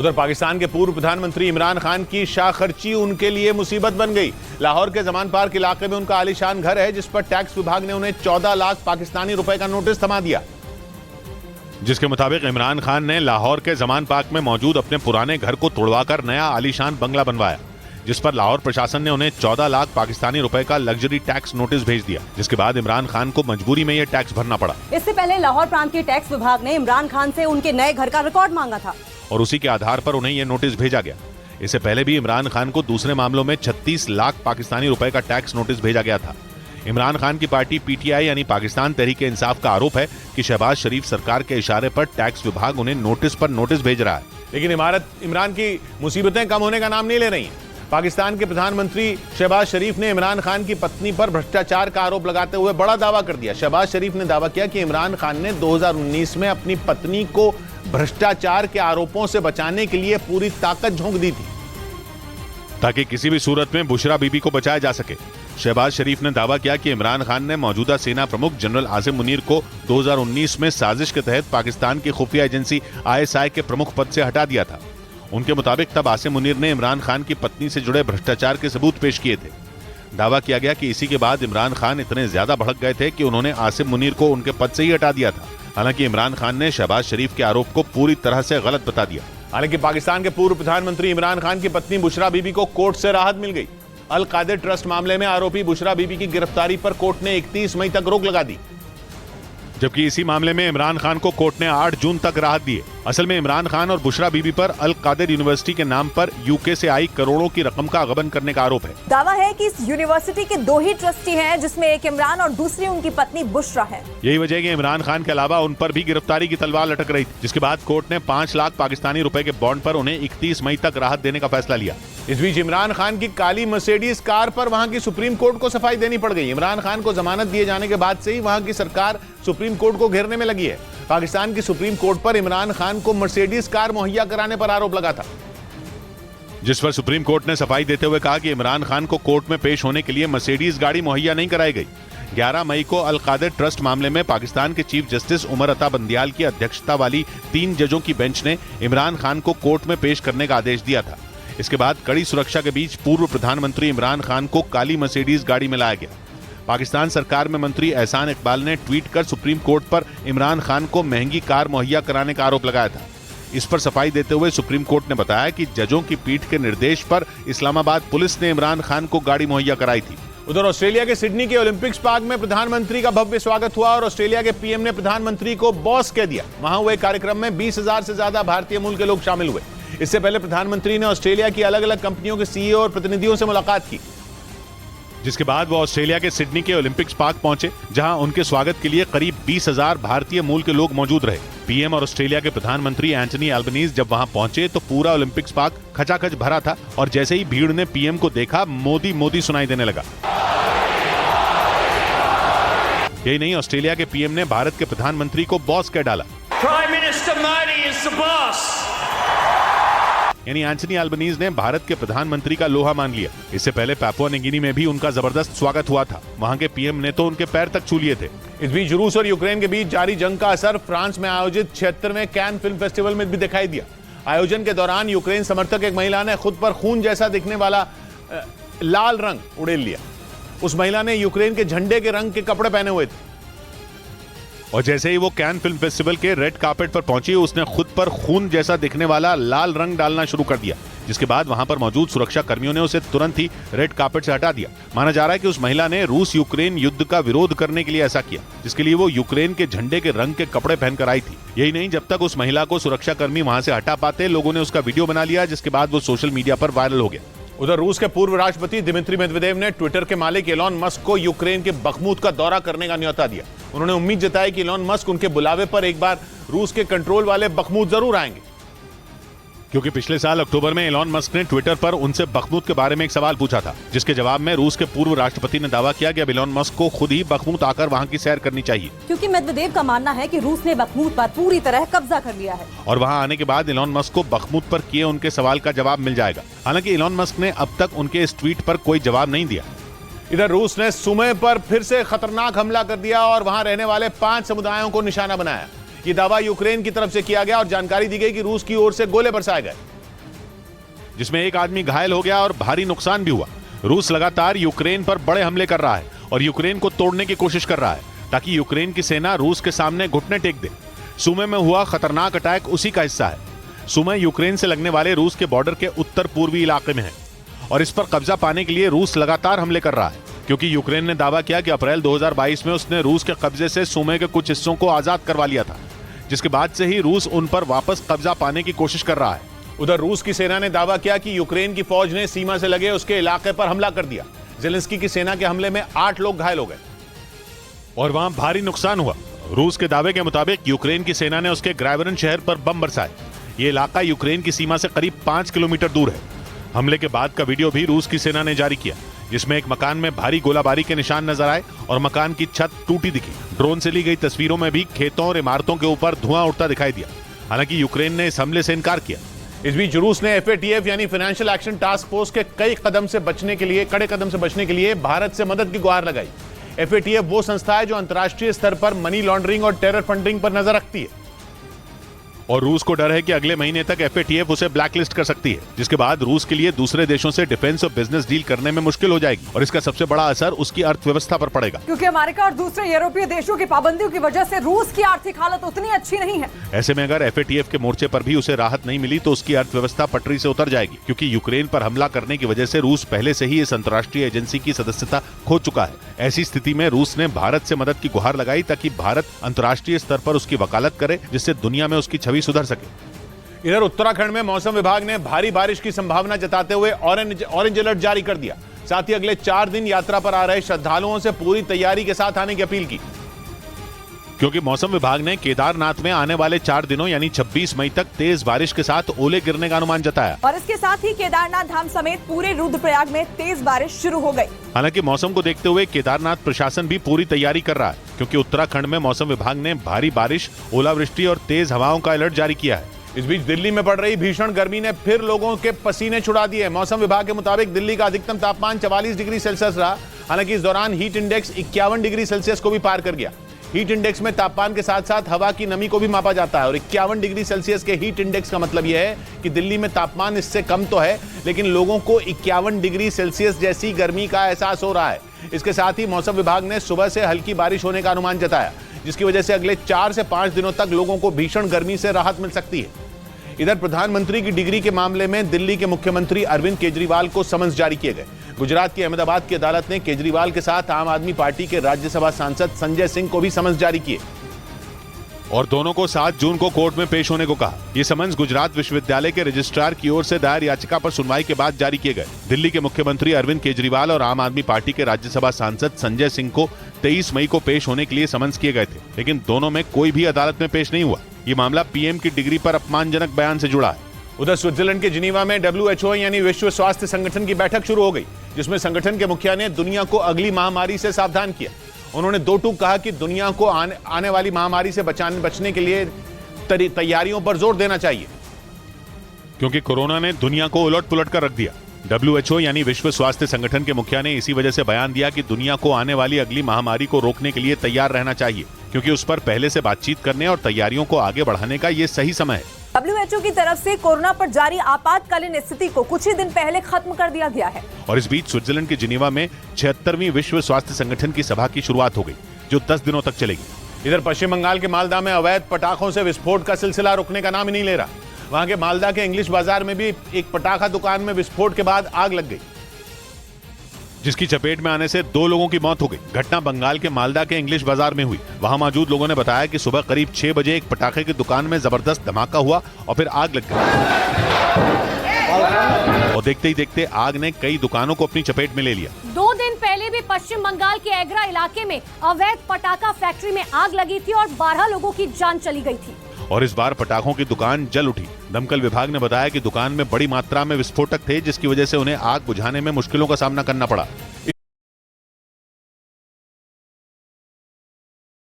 उधर पाकिस्तान के पूर्व प्रधानमंत्री इमरान खान की शाह खर्ची उनके लिए मुसीबत बन गई। लाहौर के जमान पार्क इलाके में उनका आलीशान घर है, जिस पर टैक्स विभाग ने उन्हें 14 लाख पाकिस्तानी रुपए का नोटिस थमा दिया। जिसके मुताबिक इमरान खान ने लाहौर के जमान पार्क में मौजूद अपने पुराने घर को तोड़वाकर नया आलीशान बंगला बनवाया, जिस पर लाहौर प्रशासन ने उन्हें 14 लाख पाकिस्तानी रुपए का लग्जरी टैक्स नोटिस भेज दिया, जिसके बाद इमरान खान को मजबूरी में यह टैक्स भरना पड़ा। इससे पहले लाहौर प्रांत के टैक्स विभाग ने इमरान खान से उनके नए घर का रिकॉर्ड मांगा था और उसी के आधार पर उन्हें यह नोटिस भेजा गया। इससे पहले भी इमरान खान को दूसरे मामलों में 36 लाख पाकिस्तानी रुपए का टैक्स नोटिस भेजा गया था। इमरान खान की पार्टी पीटीआई यानी पाकिस्तान तहरीक इंसाफ का आरोप है कि शहबाज शरीफ सरकार के इशारे पर टैक्स विभाग उन्हें नोटिस पर नोटिस भेज रहा है। लेकिन इमरान की मुसीबतें कम होने का नाम नहीं ले रही हैं। पाकिस्तान के प्रधानमंत्री शहबाज शरीफ ने इमरान खान की पत्नी पर भ्रष्टाचार का आरोप लगाते हुए बड़ा दावा कर दिया। शहबाज शरीफ ने दावा किया कि इमरान खान ने 2019 में अपनी पत्नी को भ्रष्टाचार के आरोपों से बचाने के लिए पूरी ताकत झोंक दी थी, ताकि किसी भी सूरत में बुशरा बीबी को बचाया जा सके। शहबाज शरीफ ने दावा किया कि इमरान खान ने मौजूदा सेना प्रमुख जनरल आसिम मुनीर को 2019 में साजिश के तहत पाकिस्तान की खुफिया एजेंसी ISI के प्रमुख पद से हटा दिया था। उनके मुताबिक तब आसिम मुनीर ने इमरान खान की पत्नी से जुड़े भ्रष्टाचार के सबूत पेश किए थे। दावा किया गया कि इसी के बाद इमरान खान इतने ज्यादा भड़क गए थे कि उन्होंने आसिम मुनीर को उनके पद से ही हटा दिया था। हालांकि इमरान खान ने शहबाज शरीफ के आरोप को पूरी तरह से गलत बता दिया। हालांकि पाकिस्तान के पूर्व प्रधानमंत्री इमरान खान की पत्नी बुशरा बीबी को कोर्ट से राहत मिल गई। अल कादिर ट्रस्ट मामले में आरोपी बुशरा बीबी की गिरफ्तारी पर कोर्ट ने 31 मई तक रोक लगा दी, जबकि इसी मामले में इमरान खान को कोर्ट ने 8 जून तक राहत दी है। असल में इमरान खान और बुशरा बीबी पर अल कादिर यूनिवर्सिटी के नाम पर यूके से आई करोड़ों की रकम का गबन करने का आरोप है। दावा है कि इस यूनिवर्सिटी के 2 ही ट्रस्टी हैं, जिसमें एक इमरान और दूसरी उनकी पत्नी बुशरा है। यही वजह है कि इमरान खान के अलावा उन पर भी गिरफ्तारी की तलवार लटक रही थी, जिसके बाद कोर्ट ने 5 लाख पाकिस्तानी रुपए के बॉन्ड पर उन्हें 31 मई तक राहत देने का फैसला लिया। इस बीच इमरान खान की काली मर्सिडीज कार पर वहां की सुप्रीम कोर्ट को सफाई देनी पड़ गई। इमरान खान को जमानत दिए जाने के बाद से ही वहां की सरकार सुप्रीम कोर्ट को घेरने में लगी है। पाकिस्तान की सुप्रीम कोर्ट पर इमरान खान को मर्सिडीज कार मुहैया कराने पर आरोप लगा था, जिस पर सुप्रीम कोर्ट ने सफाई देते हुए कहा कि इमरान खान को कोर्ट में पेश होने के लिए मर्सिडीज गाड़ी मुहैया नहीं कराई गई। 11 मई को अल कादिर ट्रस्ट मामले में पाकिस्तान के चीफ जस्टिस उमर अता बंदियाल की अध्यक्षता वाली 3 जजों की बेंच ने इमरान खान को कोर्ट में पेश करने का आदेश दिया था। इसके बाद कड़ी सुरक्षा के बीच पूर्व प्रधानमंत्री इमरान खान को काली मर्सिडीज गाड़ी में लाया गया। पाकिस्तान सरकार में मंत्री एहसान इकबाल ने ट्वीट कर सुप्रीम कोर्ट पर इमरान खान को महंगी कार मुहैया कराने का आरोप लगाया था। इस पर सफाई देते हुए सुप्रीम कोर्ट ने बताया कि जजों की पीठ के निर्देश पर इस्लामाबाद पुलिस ने इमरान खान को गाड़ी मुहैया कराई थी। उधर ऑस्ट्रेलिया के सिडनी के ओलंपिक्स पार्क में प्रधानमंत्री का भव्य स्वागत हुआ और ऑस्ट्रेलिया के पीएम ने प्रधानमंत्री को बॉस कह दिया। वहां हुए कार्यक्रम में 20,000 से ज्यादा भारतीय मूल के लोग शामिल हुए। इससे पहले प्रधानमंत्री ने ऑस्ट्रेलिया की अलग अलग कंपनियों के सीईओ और प्रतिनिधियों से मुलाकात की, जिसके बाद वो ऑस्ट्रेलिया के सिडनी के ओलंपिक्स पार्क पहुंचे, जहां उनके स्वागत के लिए करीब 20,000 भारतीय मूल के लोग मौजूद रहे। पीएम और ऑस्ट्रेलिया के प्रधानमंत्री एंटनी एल्बनीज जब वहां पहुंचे तो पूरा ओलंपिक्स पार्क खचाखच भरा था और जैसे ही भीड़ ने पीएम को देखा, मोदी मोदी सुनाई देने लगा। यही नहीं, ऑस्ट्रेलिया के पीएम ने भारत के प्रधानमंत्री को बॉस कह डाला। Prime Minister Modi is the boss. यानी एंटनी एल्बनीज ने भारत के प्रधानमंत्री का लोहा मान लिया। इससे पहले पापुआ न्यू गिनी में भी उनका जबरदस्त स्वागत हुआ था। वहां के पीएम ने तो उनके पैर तक छू लिए थे। इस बीच रूस और यूक्रेन के बीच जारी जंग का असर फ्रांस में आयोजित 76वें कैन फिल्म फेस्टिवल में भी दिखाई दिया। आयोजन के दौरान यूक्रेन समर्थक एक महिला ने खुद पर खून जैसा दिखने वाला लाल रंग उड़ेल लिया। उस महिला ने यूक्रेन के झंडे के रंग के कपड़े पहने हुए थे और जैसे ही वो कैन फिल्म फेस्टिवल के रेड कार्पेट पर पहुंची, उसने खुद पर खून जैसा दिखने वाला लाल रंग डालना शुरू कर दिया, जिसके बाद वहां पर मौजूद सुरक्षा कर्मियों ने उसे तुरंत ही रेड कार्पेट से हटा दिया। माना जा रहा है कि उस महिला ने रूस यूक्रेन युद्ध का विरोध करने के लिए ऐसा किया, जिसके लिए वो यूक्रेन के झंडे के रंग के कपड़े पहनकर आई थी। यही नहीं, जब तक उस महिला को सुरक्षा कर्मी वहां से हटा पाते, लोगों ने उसका वीडियो बना लिया, जिसके बाद वो सोशल मीडिया पर वायरल हो गया। उधर रूस के पूर्व राष्ट्रपति दिमित्री मेदवेदेव ने ट्विटर के मालिक एलॉन मस्क को यूक्रेन के बखमूत का दौरा करने का न्योता दिया। उन्होंने उम्मीद जताई कि एलॉन मस्क उनके बुलावे पर एक बार रूस के कंट्रोल वाले बखमूत जरूर आएंगे, क्योंकि पिछले साल अक्टूबर में एलॉन मस्क ने ट्विटर पर उनसे बखमूत के बारे में एक सवाल पूछा था, जिसके जवाब में रूस के पूर्व राष्ट्रपति ने दावा किया कि अब एलॉन मस्क को खुद ही बखमूत आकर वहां की सैर करनी चाहिए, क्योंकि मेदवेदेव का मानना है कि रूस ने बखमूत पर पूरी तरह कब्जा कर लिया है और वहां आने के बाद एलॉन मस्क को बखमूत पर किए उनके सवाल का जवाब मिल जाएगा। हालांकि एलॉन मस्क ने अब तक उनके इस ट्वीट पर कोई जवाब नहीं दिया। इधर रूस ने सुमे पर फिर से खतरनाक हमला कर दिया और वहां रहने वाले 5 समुदायों को निशाना बनाया। ये दावा यूक्रेन की तरफ से किया गया और जानकारी दी गई कि रूस की ओर से गोले बरसाए गए। जिसमें एक आदमी घायल हो गया और भारी नुकसान भी हुआ। रूस लगातार यूक्रेन पर बड़े हमले कर रहा है और यूक्रेन को तोड़ने की कोशिश कर रहा है ताकि यूक्रेन की सेना रूस के सामने घुटने टेक दे। सुमी में हुआ खतरनाक अटैक उसी का हिस्सा है। सुमी यूक्रेन से लगने वाले रूस के बॉर्डर के उत्तर पूर्वी इलाके में है और इस पर कब्जा पाने के लिए रूस लगातार हमले कर रहा है, क्योंकि यूक्रेन ने दावा किया कि अप्रैल 2022 में उसने रूस के कब्जे से सुमी के कुछ हिस्सों को आजाद करवा लिया था, जिसके बाद से ही रूस उन पर वापस कब्जा पाने की कोशिश कर रहा है। उधर रूस की सेना ने दावा किया कि यूक्रेन की फौज ने सीमा से लगे उसके इलाके पर हमला कर दिया। जेलेंस्की की सेना के हमले में 8 लोग घायल हो गए और वहां भारी नुकसान हुआ। रूस के दावे के मुताबिक यूक्रेन की सेना ने उसके ग्राइवरन शहर पर बम बरसाए। ये इलाका यूक्रेन की सीमा से करीब 5 किलोमीटर दूर है। हमले के बाद का वीडियो भी रूस की सेना ने जारी किया, जिसमें एक मकान में भारी गोलाबारी के निशान नजर आए और मकान की छत टूटी दिखी। ड्रोन से ली गई तस्वीरों में भी खेतों और इमारतों के ऊपर धुआं उड़ता दिखाई दिया। हालांकि यूक्रेन ने इस हमले से इनकार किया। इस बीच रूस ने FATF यानी फाइनेंशियल एक्शन टास्क फोर्स के कड़े कदम से बचने के लिए भारत से मदद की गुहार लगाई। FATF वो संस्था है जो अंतर्राष्ट्रीय स्तर पर मनी लॉन्ड्रिंग और टेरर फंडिंग पर नजर रखती है और रूस को डर है कि अगले महीने तक FATF उसे ब्लैकलिस्ट कर सकती है, जिसके बाद रूस के लिए दूसरे देशों से डिफेंस और बिजनेस डील करने में मुश्किल हो जाएगी और इसका सबसे बड़ा असर उसकी अर्थव्यवस्था पर पड़ेगा, क्योंकि अमेरिका और दूसरे यूरोपीय देशों की पाबंदियों की वजह से रूस की आर्थिक हालत उतनी अच्छी नहीं है। ऐसे में अगर FATF के मोर्चे पर भी उसे राहत नहीं मिली तो उसकी अर्थव्यवस्था पटरी से उतर जाएगी, क्योंकि यूक्रेन पर हमला करने की वजह से रूस पहले से ही इस अंतर्राष्ट्रीय एजेंसी की सदस्यता खो चुका है। ऐसी स्थिति में रूस ने भारत से मदद की गुहार लगाई ताकि भारत अंतर्राष्ट्रीय स्तर पर उसकी वकालत करे, जिससे दुनिया में उसकी छवि सुधर सके। इधर उत्तराखंड में मौसम विभाग ने भारी बारिश की संभावना जताते हुए ऑरेंज अलर्ट जारी कर दिया। साथ ही अगले 4 दिन यात्रा पर आ रहे श्रद्धालुओं से पूरी तैयारी के साथ आने की अपील की, क्योंकि मौसम विभाग ने केदारनाथ में आने वाले 4 दिनों यानी 26 मई तक तेज बारिश के साथ ओले गिरने का अनुमान जताया और इसके साथ ही केदारनाथ धाम समेत पूरे रुद्रप्रयाग में तेज बारिश शुरू हो गई। हालांकि मौसम को देखते हुए केदारनाथ प्रशासन भी पूरी तैयारी कर रहा है, क्योंकि उत्तराखंड में मौसम विभाग ने भारी बारिश, ओलावृष्टि और तेज हवाओं का अलर्ट जारी किया है। इस बीच दिल्ली में पड़ रही भीषण गर्मी ने फिर लोगों के पसीने छुड़ा दिए। मौसम विभाग के मुताबिक दिल्ली का अधिकतम तापमान 44 डिग्री सेल्सियस रहा। हालांकि इस दौरान हीट इंडेक्स 51 डिग्री सेल्सियस को भी पार कर गया। हीट इंडेक्स में तापमान के साथ साथ हवा की नमी को भी मापा जाता है और 51 डिग्री सेल्सियस के हीट इंडेक्स का मतलब यह है कि दिल्ली में तापमान इससे कम तो है, लेकिन लोगों को 51 डिग्री सेल्सियस जैसी गर्मी का एहसास हो रहा है। इसके साथ ही मौसम विभाग ने सुबह से हल्की बारिश होने का अनुमान जताया, जिसकी वजह से अगले 4 से 5 दिनों तक लोगों को भीषण गर्मी से राहत मिल सकती है। इधर प्रधानमंत्री की डिग्री के मामले में दिल्ली के मुख्यमंत्री अरविंद केजरीवाल को समन्स जारी किए गए। गुजरात की अहमदाबाद की अदालत ने केजरीवाल के साथ आम आदमी पार्टी के राज्यसभा सांसद संजय सिंह को भी समन्स जारी किए और दोनों को 7 जून को कोर्ट में पेश होने को कहा। ये समन्स गुजरात विश्वविद्यालय के रजिस्ट्रार की ओर से दायर याचिका पर सुनवाई के बाद जारी किए गए। दिल्ली के मुख्यमंत्री अरविंद केजरीवाल और आम आदमी पार्टी के राज्यसभा सांसद संजय सिंह को 23 मई को पेश होने के लिए समन्स किए गए थे, लेकिन दोनों में कोई भी अदालत में पेश नहीं हुआ। ये मामला पीएम की डिग्री पर अपमानजनक बयान से जुड़ा है। उधर स्विट्जरलैंड के जिनीवा में WHO यानी विश्व स्वास्थ्य संगठन की बैठक शुरू हो गई, जिसमें संगठन के मुखिया ने दुनिया को अगली महामारी से सावधान किया। उन्होंने 2 टूक कहा कि दुनिया को आने वाली महामारी से बचने के लिए तैयारियों पर जोर देना चाहिए, क्योंकि कोरोना ने दुनिया को उलट-पुलट कर रख दिया। WHO यानी विश्व स्वास्थ्य संगठन के मुखिया ने इसी वजह से बयान दिया कि दुनिया को आने वाली अगली महामारी को रोकने के लिए तैयार रहना चाहिए, क्योंकि उस पर पहले से बातचीत करने और तैयारियों को आगे बढ़ाने का ये सही समय है। WHO की तरफ से कोरोना पर जारी आपातकालीन स्थिति को कुछ ही दिन पहले खत्म कर दिया गया है और इस बीच स्विट्जरलैंड के जिनीवा में 76वीं विश्व स्वास्थ्य संगठन की सभा की शुरुआत हो गई, जो 10 दिनों तक चलेगी। इधर पश्चिम बंगाल के मालदा में अवैध पटाखों से विस्फोट का सिलसिला रुकने का नाम ही नहीं ले रहा। वहां के मालदा के इंग्लिश बाजार में भी एक पटाखा दुकान में विस्फोट के बाद आग लग गई, जिसकी चपेट में आने से 2 लोगों की मौत हो गई। घटना बंगाल के मालदा के इंग्लिश बाजार में हुई। वहां मौजूद लोगों ने बताया कि सुबह करीब 6 बजे एक पटाखे की दुकान में जबरदस्त धमाका हुआ और फिर आग लग गई और देखते ही देखते आग ने कई दुकानों को अपनी चपेट में ले लिया। 2 दिन पहले भी पश्चिम बंगाल के एग्रा इलाके में अवैध पटाखा फैक्ट्री में आग लगी थी और 12 लोगों की जान चली गई थी और इस बार पटाखों की दुकान जल उठी। दमकल विभाग ने बताया कि दुकान में बड़ी मात्रा में विस्फोटक थे, जिसकी वजह से उन्हें आग बुझाने में मुश्किलों का सामना करना पड़ा।